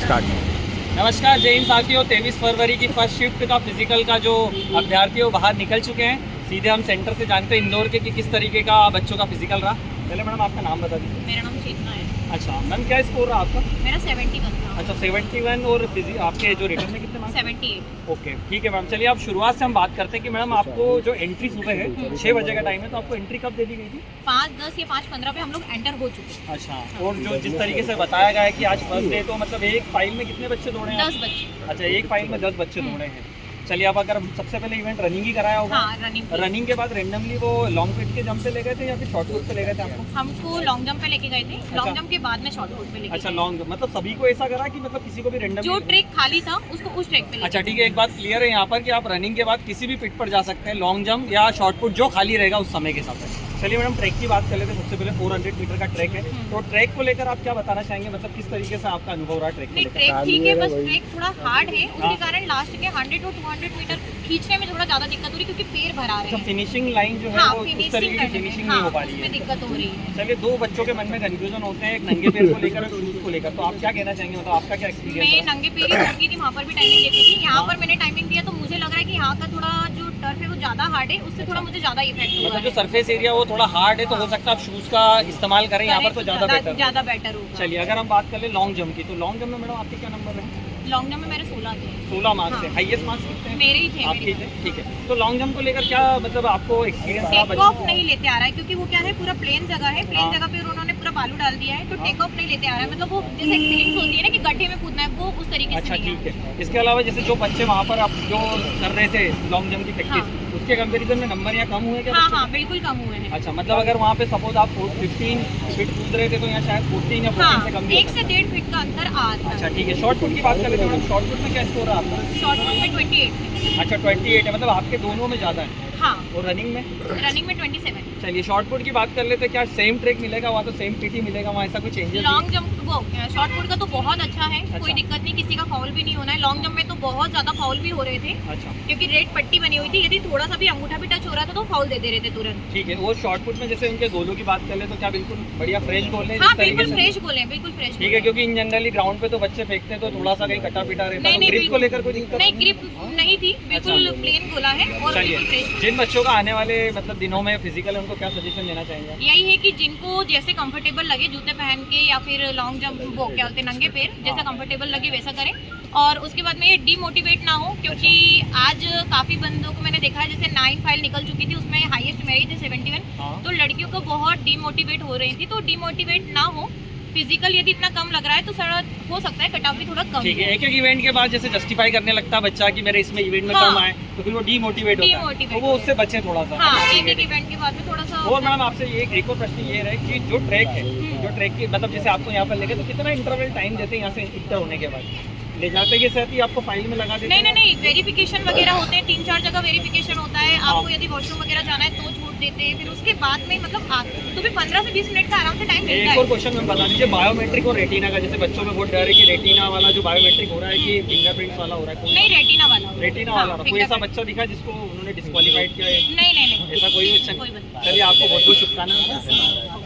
Start. नमस्कार जय हिंद साथियों। 23 फरवरी की फर्स्ट शिफ्ट का फिजिकल का जो अभ्यर्थी है वो बाहर निकल चुके हैं। सीधे हम सेंटर से जानते हैं इंदौर के कि किस तरीके का बच्चों का फिजिकल रहा। पहले मैडम आपका नाम बता दीजिए। मेरा नाम चेतना है। अच्छा मैम, क्या स्कोर रहा आपका? मेरा 71 था। अच्छा 71 और आपके जो रिटर्न में कितने मार्क्स? 78। ओके ठीक है मैम। चलिए आप शुरुआत से हम बात करते हैं कि मैडम आपको जो एंट्री सुबह है 6 बजे का टाइम है, तो आपको एंट्री कब दे दी गई थी? 5:10 या 5:15 पे हम लोग एंटर हो चुके हैं। अच्छा, और जो जिस तरीके से बताया गया है कि आज फर्स्ट डे, तो मतलब एक फाइल में कितने बच्चे दौड़े हैं? 10 बच्चे। अच्छा, एक फाइल में 10 बच्चे दौड़े हैं। चलिए, अब अगर सबसे पहले इवेंट रनिंग ही कराया होगा। हाँ, रनिंग के बाद रेंडमली वो लॉन्ग पिट के जंप पे ले गए थे या फिर शॉर्ट पुट पे ले गए थे आपको? हमको लॉन्ग जंप पे लेके गए थे। लॉन्ग जंप के बाद में शॉर्ट पुट पे लेके अच्छा, गए। लॉन्ग मतलब सभी को ऐसा करा कि मतलब किसी को भी रेंडम जो ट्रैक खाली था उसको उस ट्रैक पे अच्छा ठीक है, एक बात क्लियर है यहाँ पर कि आप रनिंग के बाद किसी भी पिट पर जा सकते हैं, लॉन्ग जंप या शॉर्ट पुट जो खाली रहेगा उस समय के हिसाब से। चलिए मैडम, ट्रैक की बात कर लेते हैं। सबसे पहले 400 मीटर का ट्रैक है, तो ट्रैक को लेकर आप क्या बताना चाहेंगे? मतलब किस तरीके से आपका अनुभव रहा ट्रैक को नहीं, लेकर? ट्रैक ठीक है, बस ट्रैक थोड़ा हार्ड है। उसके कारण लास्ट के 100 और 200 मीटर खींचने में थोड़ा ज्यादा दिक्कत हो रही है, क्योंकि पैर भरा रहे अच्छा, हैं। फिनिशिंग लाइन जो है हाँ, वो उस तरीके की फिनिशिंग नहीं हो पा रही है, दिक्कत हो रही है। चलिए, दो बच्चों के मन में कंफ्यूजन होते हैं, एक नंगे पैर को लेकर और शूज को लेकर, तो आप क्या कहना चाहेंगे? मतलब आपका क्या एक्सपीरियंस मैं है? नंगे पैर ही दौड़ गई थी, वहाँ पर भी टाइमिंग देखी थी। यहाँ पर मैंने टाइमिंग दिया तो मुझे लग रहा है कि यहाँ का थोड़ा जो टर्फ है वो ज्यादा हार्ड है, उससे थोड़ा मुझे ज्यादा इफेक्ट हुआ मतलब है। जो सरफेस एरिया वो थोड़ा हार्ड है, तो हो सकता है आप शूज का इस्तेमाल करें यहाँ पर, तो ज़्यादा बेटर होगा। चलिए, अगर हम बात कर ले लॉन्ग जंप की, तो लॉन्ग जंप में मैडम आपके क्या नंबर है? लॉन्ग जंप में मेरे 16 थे। 16 मार्क्स है। हाँ। हाईएस्ट मार्क्स कितने हैं? मेरे ही थे। आपके थे, ठीक है। तो लॉन्ग जंप को लेकर क्या मतलब आपको एक्सपीरियंस रहा? टेक ऑफ नहीं लेते आ रहा है, क्योंकि वो क्या है, पूरा प्लेन जगह है। प्लेन जगह पे उन्होंने पूरा बालू डाल दिया है, तो टेक ऑफ नहीं लेते आ रहा है। मतलब वो जैसे फीलिंग्स होती है ना कि गड्ढे में कूदना है, वो उस तरीके से अच्छा नहीं ठीक है। इसके अलावा जैसे जो बच्चे वहाँ पर आप जो कर रहे थे लॉन्ग जंप की प्रैक्टिस, उसके कंपैरिजन में नंबर यहाँ कम हुए क्या? हाँ हाँ, बिल्कुल कम हुए हैं। अच्छा, मतलब अगर वहाँ पे सपोज आप 15 फीट कूद रहे थे, तो यहाँ शायद 14 या 14 से कम भी 1 से 1.5 फीट का अंतर आ रहा है। अच्छा ठीक है। शॉर्ट पुट की बात कर लेते हैं। शॉर्ट पुट में क्या स्कोर रहा आपका? शॉर्ट पुट में 28 थे। अच्छा 28 है, मतलब आपके दोनों में ज़्यादा है। हाँ, और रनिंग में? रनिंग में 27। चलिए, शॉर्ट पुट की बात कर लेते हैं। क्या सेम ट्रैक मिलेगा वहाँ, तो सेम पीटी मिलेगा वहाँ, ऐसा कोई चेंजेस? लॉन्ग जंप वो शॉर्ट पुट का तो बहुत अच्छा है। कोई दिक्कत नहीं, किसी का फाउल भी नहीं होना है। लॉन्ग जंप में तो बहुत ज्यादा फाउल भी हो रहे थे। अच्छा, क्योंकि रेड पट्टी बनी हुई थी, यदि थोड़ा सा भी अंगूठा भी टच हो रहा था तो फाउल दे रहे थे तुरंत। ठीक है। वो शॉर्ट पुट में जैसे उनके गोलों की बात कर ले, तो क्या बिल्कुल बढ़िया फ्रेश गोल है? हाँ, बिल्कुल फ्रेश गोल है, बिल्कुल फ्रेश। ठीक है, क्योंकि इन जनरली ग्राउंड पे तो बच्चे फेंकते हैं तो थोड़ा सा कहीं कटा पिटा रहता है, तो ग्रिप को लेकर कोई दिक्कत नहीं, ग्रिप नहीं थी, बिल्कुल प्लेन गोला है और बिल्कुल चलिए, फ्रेश। जिन बच्चों का आने वाले मतलब दिनों में फिजिकल है, उनको क्या सजेशन देना चाहेंगे? यही है कि जिनको जैसे कंफर्टेबल लगे जूते पहन के या फिर लॉन्ग जंप वो क्या बोलते हैं नंगे पैर, जैसा कंफर्टेबल लगे वैसा करें। और उसके बाद में ये डीमोटिवेट ना हो, क्योंकि आज काफ़ी बंदों को मैंने देखा है, जैसे 9 फाइल निकल चुकी थी, उसमें हाईएस्ट मेरी थी 71। हाँ। तो लड़कियों को बहुत डीमोटिवेट हो रही थी, तो डीमोटिवेट ना हो। फिजिकल यदि इतना कम लग रहा है तो हो सकता है कट ऑफ भी थोड़ा कम। ठीक है। एक एक इवेंट के बाद जैसे जस्टिफाई करने लगता है बच्चा कि मेरे इसमें इवेंट में हाँ। कम आए, तो फिर वो डीमोटिवेट होता है, तो वो उससे बचे थोड़ा सा। हाँ, एक एक इवेंट के बाद में थोड़ा सा। और मैडम आपसे एक और प्रश्न ये रहे कि जो ट्रैक है, जो ट्रैक की मतलब जैसे आपको यहाँ पर लेके, तो कितना इंटरवल टाइम देते हैं यहाँ से इंटर होने के बाद? ले जाते के साथ ही आपको फाइल में लगा देते हैं? नहीं, वेरिफिकेशन वगैरह होते हैं। 3-4 जगह वेरिफिकेशन होता है। आपको यदि वॉशरूम वगैरह जाना है तो छूट देते हैं। फिर उसके बाद में मतलब तो भी 15 से 20 मिनट का आराम से टाइम मिलता एक और है। क्वेश्चन मैं बता दीजिए, बायोमेट्रिक और रेटिना का, जैसे बच्चों में बहुत डर है कि रेटिना वाला जो बायोमेट्रिक हो रहा है कि फिंगरप्रिंट्स वाला हो रहा है? नहीं, रेटिना वाला। रेटिना वाला कोई ऐसा बच्चा दिखा जिसको उन्होंने डिस्क्वालीफाइड किया है? नहीं, ऐसा कोई बच्चा? कोई बच्चा। चलिए, आपको बहुत बहुत शुभकामनाएं।